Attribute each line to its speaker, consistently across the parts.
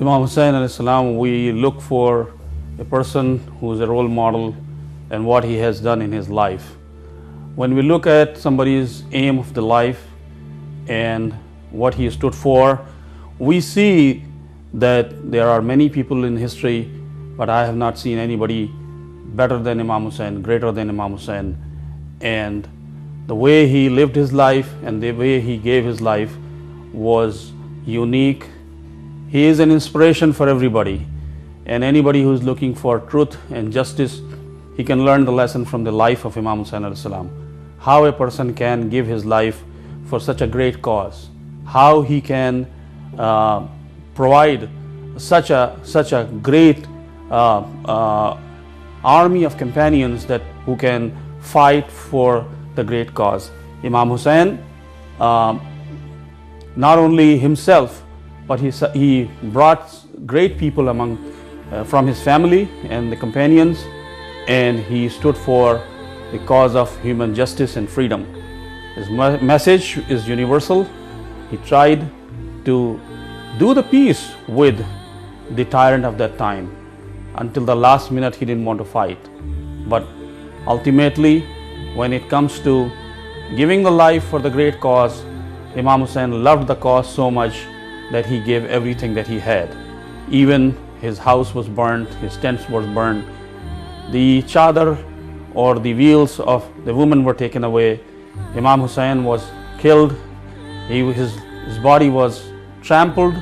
Speaker 1: Imam Hussain alayhi salam, we look for a person who is a role model and what he has done in his life. When we look at somebody's aim of the life and what he stood for, we see that there are many people in history, but I have not seen anybody better than Imam Hussain, greater than Imam Hussain. And the way he lived his life and the way he gave his life was unique. He is an inspiration for everybody, and anybody who is looking for truth and justice, he can learn the lesson from the life of Imam Hussain alayhi salam. How a person can give his life for such a great cause, how he can provide such a great army of companions that who can fight for the great cause. Imam Hussain, not only himself, but he brought great people among from his family and the companions, and he stood for the cause of human justice and freedom. His message is universal. He tried to do the peace with the tyrant of that time. Until the last minute, he didn't want to fight. But ultimately, when it comes to giving the life for the great cause, Imam Hussain loved the cause so much that he gave everything that he had. Even his house was burned, his tents were burned, the chadar or the wheels of the woman were taken away. Imam Hussain was killed, his body was trampled,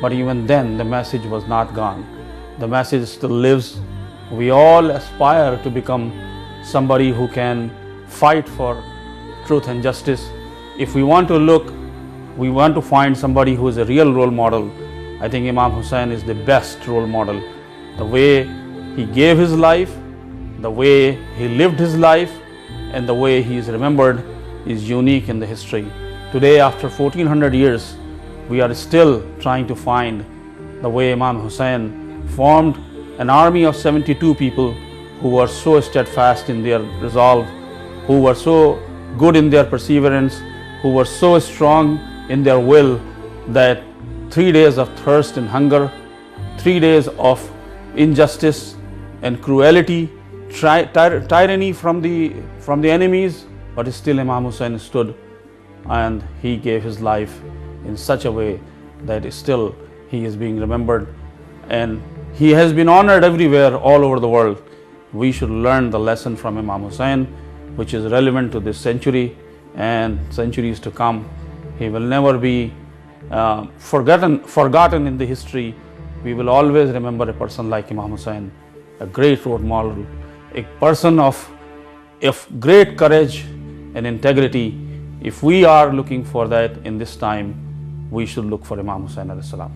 Speaker 1: but even then the message was not gone. The message still lives. We all aspire to become somebody who can fight for truth and justice. If we want to look, we want to find somebody who is a real role model. I think Imam Hussain is the best role model. The way he gave his life, the way he lived his life, and the way he is remembered is unique in the history. Today, after 1400 years, we are still trying to find the way Imam Hussain formed an army of 72 people who were so steadfast in their resolve, who were so good in their perseverance, who were so strong in their will that 3 days of thirst and hunger, 3 days of injustice and cruelty, tyranny from the enemies, but still Imam Hussain stood and he gave his life in such a way that still he is being remembered, and he has been honored everywhere all over the world. We should learn the lesson from Imam Hussain, which is relevant to this century and centuries to come. He will never be forgotten in the history. We will always remember a person like Imam Hussain, a great role model, a person of great courage and integrity. If we are looking for that in this time, we should look for Imam Hussain alayhi salam.